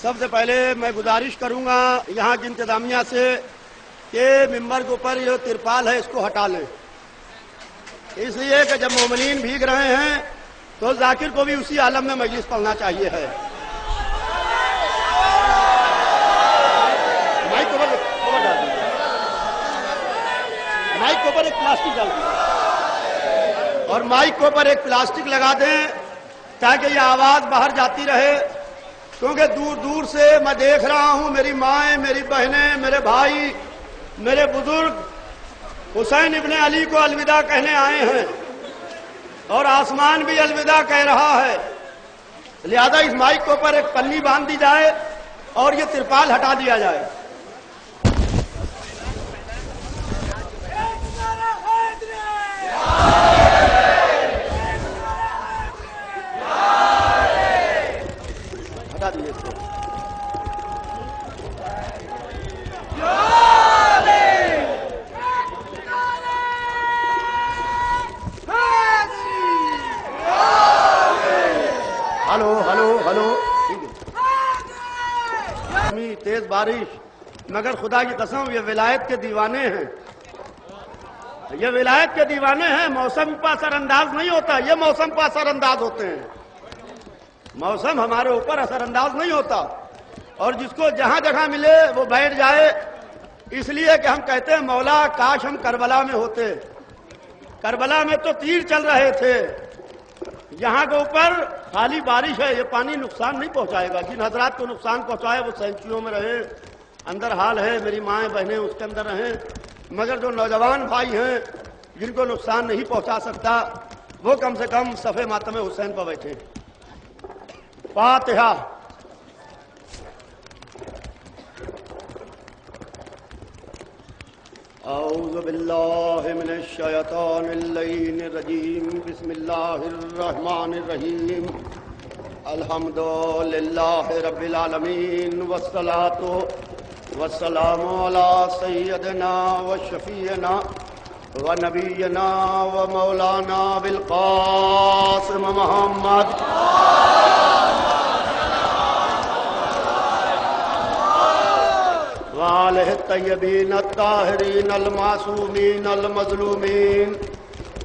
سب سے پہلے میں گزارش کروں گا یہاں کی انتظامیہ سے کہ ممبر کے اوپر یہ ترپال ہے اس کو ہٹا لیں، اس لیے کہ جب مومنین بھیگ رہے ہیں تو ذاکر کو بھی اسی عالم میں مجلس پڑھنا چاہیے ہے۔ مائک کے اوپر ایک پلاسٹک ڈال دیں اور مائک کے اوپر ایک پلاسٹک لگا دیں تاکہ یہ آواز باہر جاتی رہے، کیونکہ دور دور سے میں دیکھ رہا ہوں میری مائیں، میری بہنیں، میرے بھائی، میرے بزرگ حسین ابن علی کو الوداع کہنے آئے ہیں اور آسمان بھی الوداع کہہ رہا ہے، لہذا اس مائک کے اوپر ایک پنی باندھ دی جائے اور یہ ترپال ہٹا دیا جائے۔ ہٹا دیجیے اس کو۔ ہلو ہلو ہلو، تیز بارش، مگر خدا کی قسم یہ ولایت کے دیوانے ہیں، یہ ولایت کے دیوانے ہیں۔ موسم پر اثر انداز نہیں ہوتا، یہ موسم پر اثر انداز ہوتے ہیں۔ موسم ہمارے اوپر اثر انداز نہیں ہوتا، اور جس کو جہاں جگہ ملے وہ بیٹھ جائے، اس لیے کہ ہم کہتے ہیں مولا کاش ہم کربلا میں ہوتے۔ کربلا میں تو تیر چل رہے تھے، یہاں کے اوپر خالی بارش ہے، یہ پانی نقصان نہیں پہنچائے گا۔ جن حضرات کو نقصان پہنچائے وہ سینچریوں میں رہیں، اندر حال ہے، میری مائیں بہنیں اس کے اندر رہیں، مگر جو نوجوان بھائی ہیں جن کو نقصان نہیں پہنچا سکتا وہ کم سے کم صف ماتم حسین پر بیٹھے۔ فاتحہ۔ اعوذ باللہ من الشیطان اللعین الرجیم، بسم اللہ الرحمن الرحیم، الحمد للہ رب العالمین، والصلاة والسلام علی سیدنا وشفیعنا ونبینا ومولانا بالقاسم محمد وآلہ الطیبین الطاہرین المعصومین المظلومین،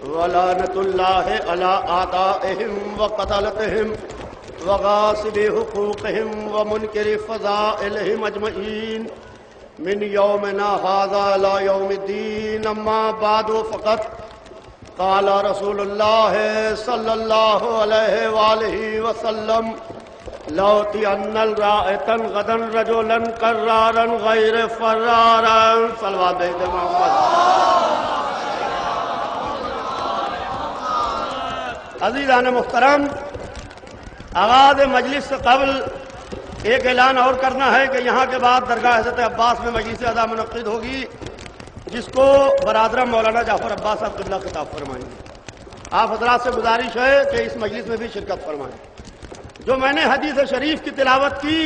ولعنۃ اللہ علی اعدائہم وقتلتہم وغاصب حقوقہم ومنکر فضائلہم اجمعین من یومنا ھذا الی یوم الدین۔ اما بعد فقط قال رسول اللہ صلی اللہ علیہ وآلہ وسلم لأوتین الرائطا غدا رجلا کرارا غیر فرارا۔ صلوات بھیجتے محمد۔ عزیزان محترم، آغاز مجلس سے قبل ایک اعلان اور کرنا ہے کہ یہاں کے بعد درگاہ حضرت عباس میں مجلس ادا منعقد ہوگی، جس کو برادرم مولانا جعفر عباس صاحب قبلہ خطاب فرمائیں گے۔ آپ حضرات سے گزارش ہے کہ اس مجلس میں بھی شرکت فرمائیں۔ جو میں نے حدیث شریف کی تلاوت کی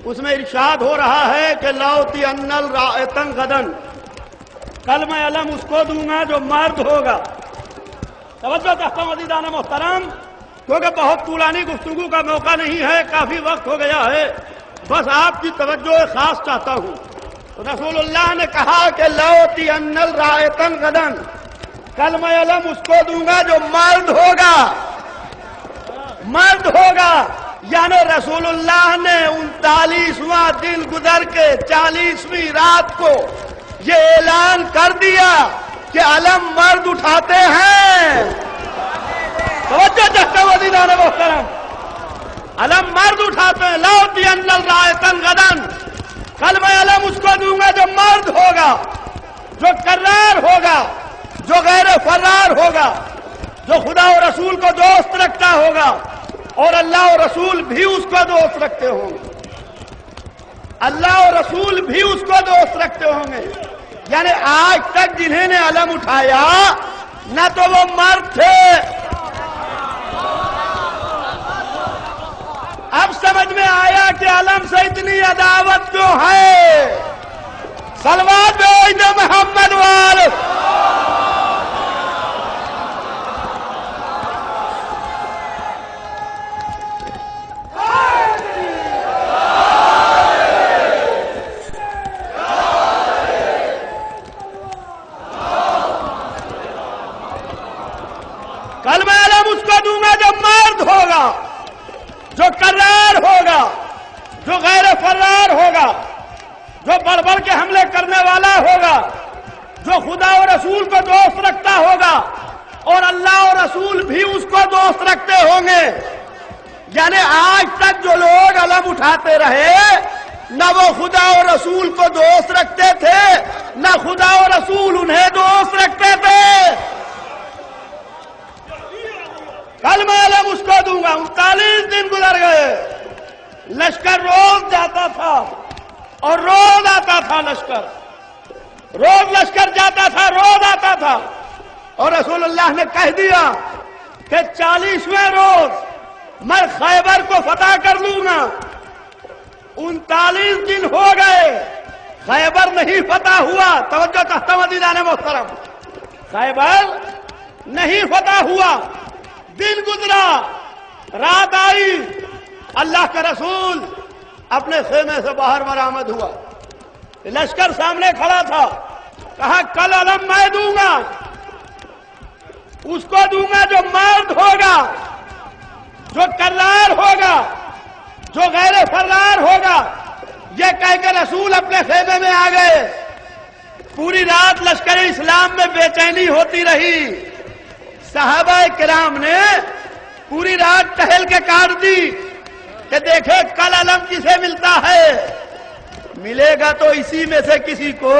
اس میں ارشاد ہو رہا ہے کہ لأوتین الرائطا غدا، کل میں علم اس کو دوں گا جو مرد ہوگا۔ توجہ چاہتا ہوں عزیزان محترم، کیونکہ بہت طولانی گفتگو کا موقع نہیں ہے، کافی وقت ہو گیا ہے، بس آپ کی توجہ خاص چاہتا ہوں۔ رسول اللہ نے کہا کہ لأوتین الرائطا غدا، کل میں علم اس کو دوں گا جو مرد ہوگا، مرد ہوگا۔ یعنی رسول اللہ نے 39واں دن گزر کے 40ویں رات کو یہ اعلان کر دیا کہ علم مرد اٹھاتے ہیں۔ توجہ چاہتا ہوں عزیزان محترم، علم مرد اٹھاتے ہیں۔ لأوتین الرائطا غدا، کل میں علم اس کو دوں گا جو مرد ہوگا، جو کرار ہوگا، جو غیر فرار ہوگا، جو خدا و رسول کو دوست رکھتا ہوگا اور اللہ و رسول بھی اس کو دوست رکھتے ہوں گے، اللہ و رسول بھی اس کو دوست رکھتے ہوں گے۔ یعنی آج تک جنہیں نے علم اٹھایا نہ تو وہ مرد تھے، اب سمجھ میں آیا کہ علم سے اتنی عداوت کیوں ہے۔ صلوات بھیجتے محمد والے۔ ہوگا، جو غیر فرار ہوگا، جو بڑھ بڑھ کے حملے کرنے والا ہوگا، جو خدا و رسول کو دوست رکھتا ہوگا اور اللہ اور رسول بھی اس کو دوست رکھتے ہوں گے. یعنی آج تک جو لوگ علم اٹھاتے رہے نہ وہ خدا و رسول کو دوست رکھتے تھے نہ خدا و رسول انہیں دوست رکھتے تھے. کل میں علم اس کو دوں گا. 39 دن گزر گئے، لشکر روز جاتا تھا اور روز آتا تھا. لشکر روز لشکر جاتا تھا، روز آتا تھا، اور رسول اللہ نے کہہ دیا کہ 40ویں روز میں خیبر کو فتح کر لوں گا. 39 دن ہو گئے، خیبر نہیں فتح ہوا. توجہ تحت عزیزان محترم، خیبر نہیں فتح ہوا. دن گزرا، رات آئی، اللہ کا رسول اپنے خیمے سے باہر برآمد ہوا. لشکر سامنے کھڑا تھا. کہا کل علم میں دوں گا، اس کو دوں گا جو مرد ہوگا، جو کرار ہوگا، جو غیر فرار ہوگا. یہ کہہ کے رسول اپنے خیمے میں آ گئے. پوری رات لشکر اسلام میں بے چینی ہوتی رہی. صحابہ کرام نے پوری رات ٹہل کے کاٹ دی کہ دیکھے کل علم کسے ملتا ہے. ملے گا تو اسی میں سے کسی کو،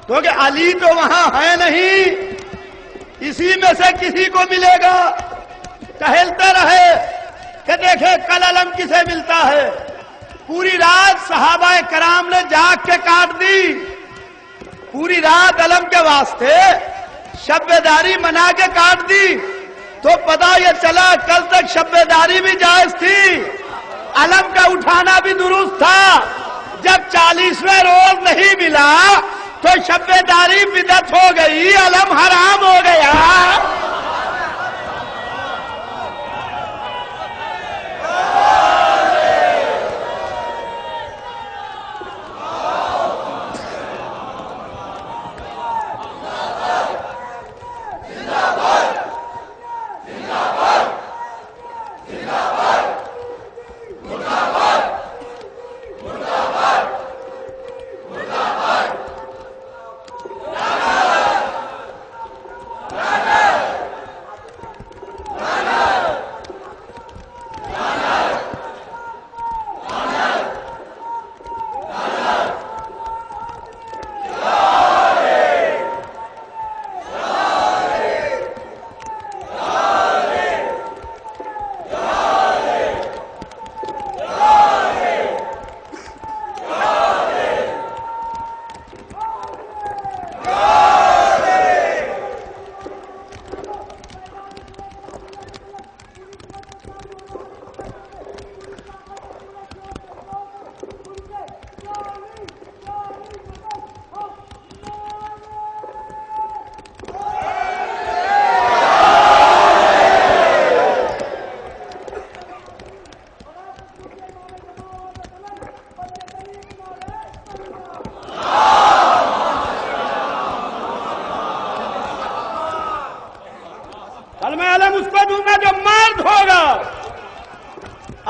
کیونکہ علی تو وہاں ہے نہیں، اسی میں سے کسی کو ملے گا. ٹہلتے رہے کہ دیکھے کل علم کسے ملتا ہے. پوری رات صحابہ کرام نے جاگ کے کاٹ دی. پوری رات علم کے واسطے شب داری منا کے کاٹ دی. تو پتہ یہ چلا کل تک شب داری بھی جائز تھی، علم کا اٹھانا بھی درست تھا. جب 40ویں روز نہیں ملا تو شب داری بدعت ہو گئی، علم حرام ہو گیا.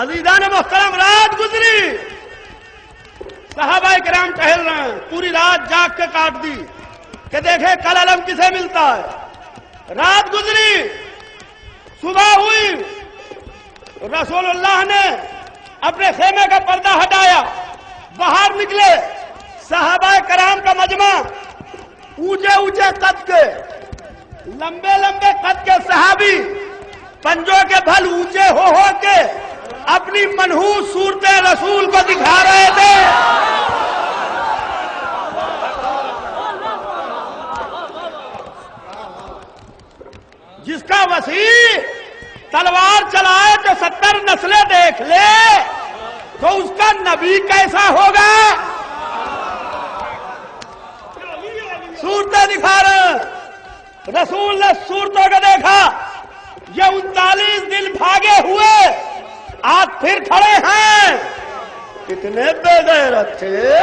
عزیزان محترم، رات گزری، صحابہ کرام ٹہل رہے ہیں. پوری رات جاگ کے کاٹ دی کہ دیکھے کل علم کسے ملتا ہے. رات گزری، صبح ہوئی، رسول اللہ نے اپنے خیمے کا پردہ ہٹایا، باہر نکلے. صحابہ کرام کا مجمع، اونچے اونچے قد کے، لمبے لمبے قد کے صحابی، پنجوں کے بھل اونچے ہو کے اپنی منحوس صورت رسول کو دکھا رہے تھے. جس کا وسیع تلوار چلائے تو 70 نسلیں دیکھ لے تو اس کا نبی کیسا ہوگا. صورتیں دکھا رہے ہیں. رسول نے صورتوں کو دیکھا. یہ 39 دن بھاگے ہوئے آج پھر کھڑے ہیں. کتنے بے غیرت تھے،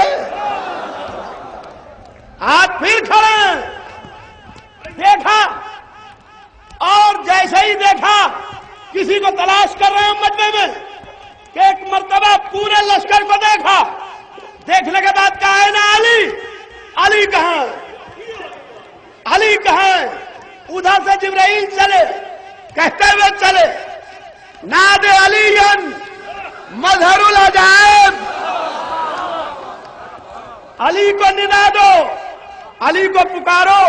آج پھر کھڑے ہیں. دیکھا اور جیسے ہی دیکھا کسی کو تلاش کر رہے ہیں مجمع دیکھنے کے بعد کہا ہے نا علی، علی کہاں ہے؟ علی کہاں ہے؟ ادھر سے جبرائیل چلے، کہتے ہوئے چلے ناد علی مظہر العجائب، علی کو ندا دو، علی کو پکارو،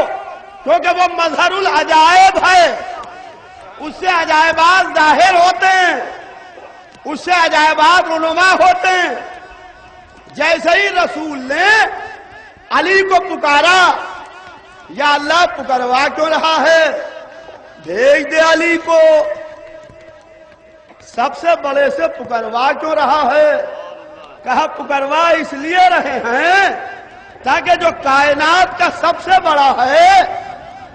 کیونکہ وہ مظہر العجائب ہے، اس سے عجائبات ظاہر ہوتے ہیں، اس سے عجائبات رونما ہوتے ہیں۔ جیسے ہی رسول نے علی کو پکارا، یا اللہ پکروا کیوں رہا ہے، بھیج دے علی کو، سب سے بڑے سے پکروا کیوں رہا ہے؟ کہا پکروا اس لیے رہے ہیں تاکہ جو کائنات کا سب سے بڑا ہے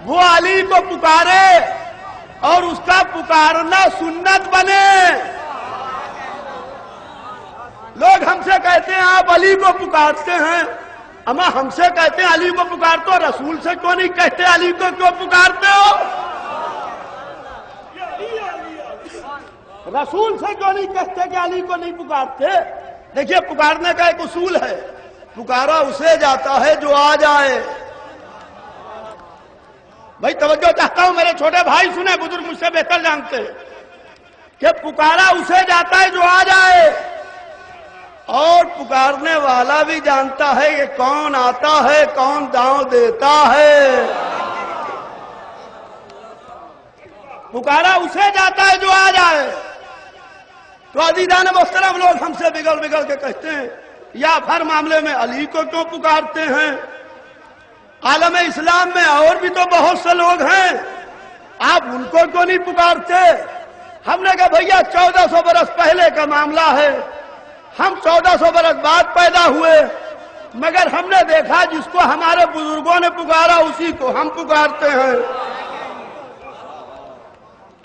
وہ علی کو پکارے اور اس کا پکارنا سنت بنے۔ لوگ ہم سے کہتے ہیں آپ علی کو پکارتے ہیں، اما ہم سے کہتے ہیں علی کو پکارتے ہو، رسول سے کیوں نہیں کہتے علی کو کیوں پکارتے ہو؟ رسول سے کیوں نہیں کہتے کہ علی کو نہیں پکارتے؟ دیکھیے پکارنے کا ایک اصول ہے، پکارا اسے جاتا ہے جو آ جائے۔ بھائی توجہ چاہتا ہوں، میرے چھوٹے بھائی سنیں، بزرگ مجھ سے بہتر جانتے ہیں کہ پکارا اسے جاتا ہے جو آ جائے، اور پکارنے والا بھی جانتا ہے کہ کون آتا ہے، کون داؤں دیتا ہے۔ پکارا اسے جاتا ہے جو آ جائے۔ تو عزیزان محترم، لوگ ہم سے بگڑ بگڑ کے کہتے ہیں یا ہر معاملے میں علی کو کیوں پکارتے ہیں؟ عالم اسلام میں اور بھی تو بہت سے لوگ ہیں، آپ ان کو کیوں نہیں پکارتے؟ ہم نے کہا بھیا 1400 برس پہلے کا معاملہ ہے، ہم 1400 برس بعد پیدا ہوئے، مگر ہم نے دیکھا جس کو ہمارے بزرگوں نے پکارا اسی کو ہم پکارتے ہیں،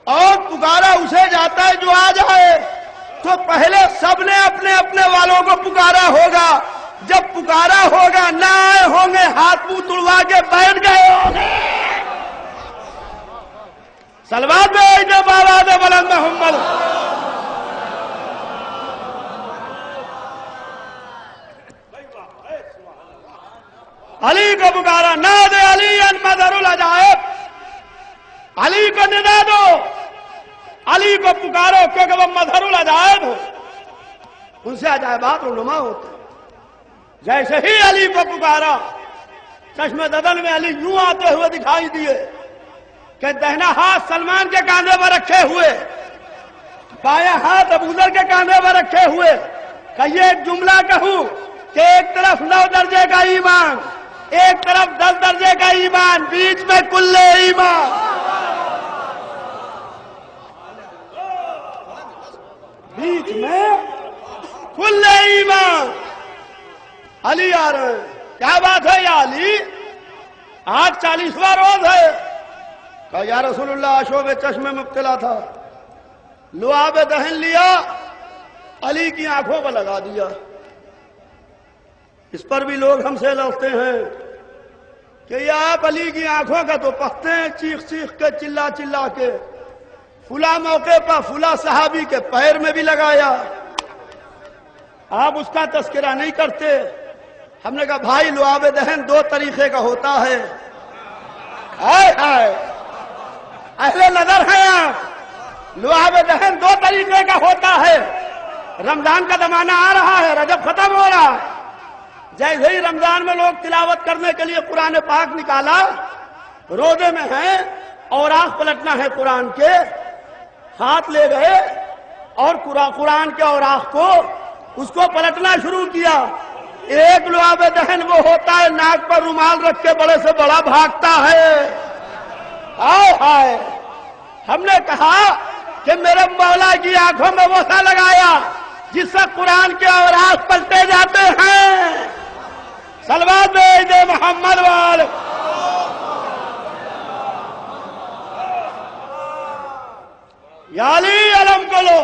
اور پکارا اسے جاتا ہے جو آ جائے۔ تو پہلے سب نے اپنے اپنے والوں کو پکارا ہوگا، جب پکارا ہوگا نہ آئے ہوں گے، ہاتھ منہ تڑوا کے بیٹھ گئے ہوں گے۔ صلوات بھیجو بابا دے بلند محمد۔ علی کو پکارا، ناد علی مظہر العجائب، علی کو ندا دو، علی کو پکارو کیونکہ وہ مظہر العجائب ہو، ان سے عجائبات رونما ہوتے ہیں۔ جیسے ہی علی کو پکارا، چشم ددن میں علی یوں آتے ہوئے دکھائی دیے کہ دہنا ہاتھ سلمان کے کاندھے پر رکھے ہوئے، بایاں ہاتھ ابوذر کے کاندھے پر رکھے ہوئے، کہ یہ ایک جملہ کہوں کہ ایک طرف 9 درجے کا ایمان، ایک طرف 10 درجے کا ایمان، بیچ میں کل ایمان۔ بیچ میں کل ایمان۔ علی آ رہے ہیں، کیا بات ہے یا علی؟ آج 40واں روز ہے۔ کہا یا رسول اللہ آشوب چشم میں مبتلا تھا، لعاب دہن لیا، علی کی آنکھوں پر لگا دیا۔ اس پر بھی لوگ ہم سے لڑتے ہیں کہ یہ آپ علی کی آنکھوں کا تو پکتے ہیں چیخ چیخ کے، چلا چلا کے، فلاں موقع پر فلاں صحابی کے پیر میں بھی لگایا، آپ اس کا تذکرہ نہیں کرتے۔ ہم نے کہا بھائی لعاب دہن 2 طریقے کا ہوتا ہے، ہائے ہائے اہل نظر ہیں آپ، لعاب دہن 2 طریقے کا ہوتا ہے۔ رمضان کا زمانہ آ رہا ہے، رجب ختم ہو رہا ہے، جیسے ہی رمضان میں لوگ تلاوت کرنے کے لیے قرآن پاک نکالا، روزے میں ہیں، اوراق پلٹنا ہے قرآن کے، ہاتھ لے گئے اور قرآن کے اوراق کو اس کو پلٹنا شروع کیا۔ ایک لعاب دہن وہ ہوتا ہے ناک پر رومال رکھ کے بڑے سے بڑا بھاگتا ہے، ہائے ہائے۔ ہم نے کہا کہ میرے مولا کی آنکھوں میں وہ سا لگایا جس سے قرآن کے اوراق پلٹے جاتے ہیں۔ صلوات بھیج دے محمد وال۔ یا علی علم کو لو۔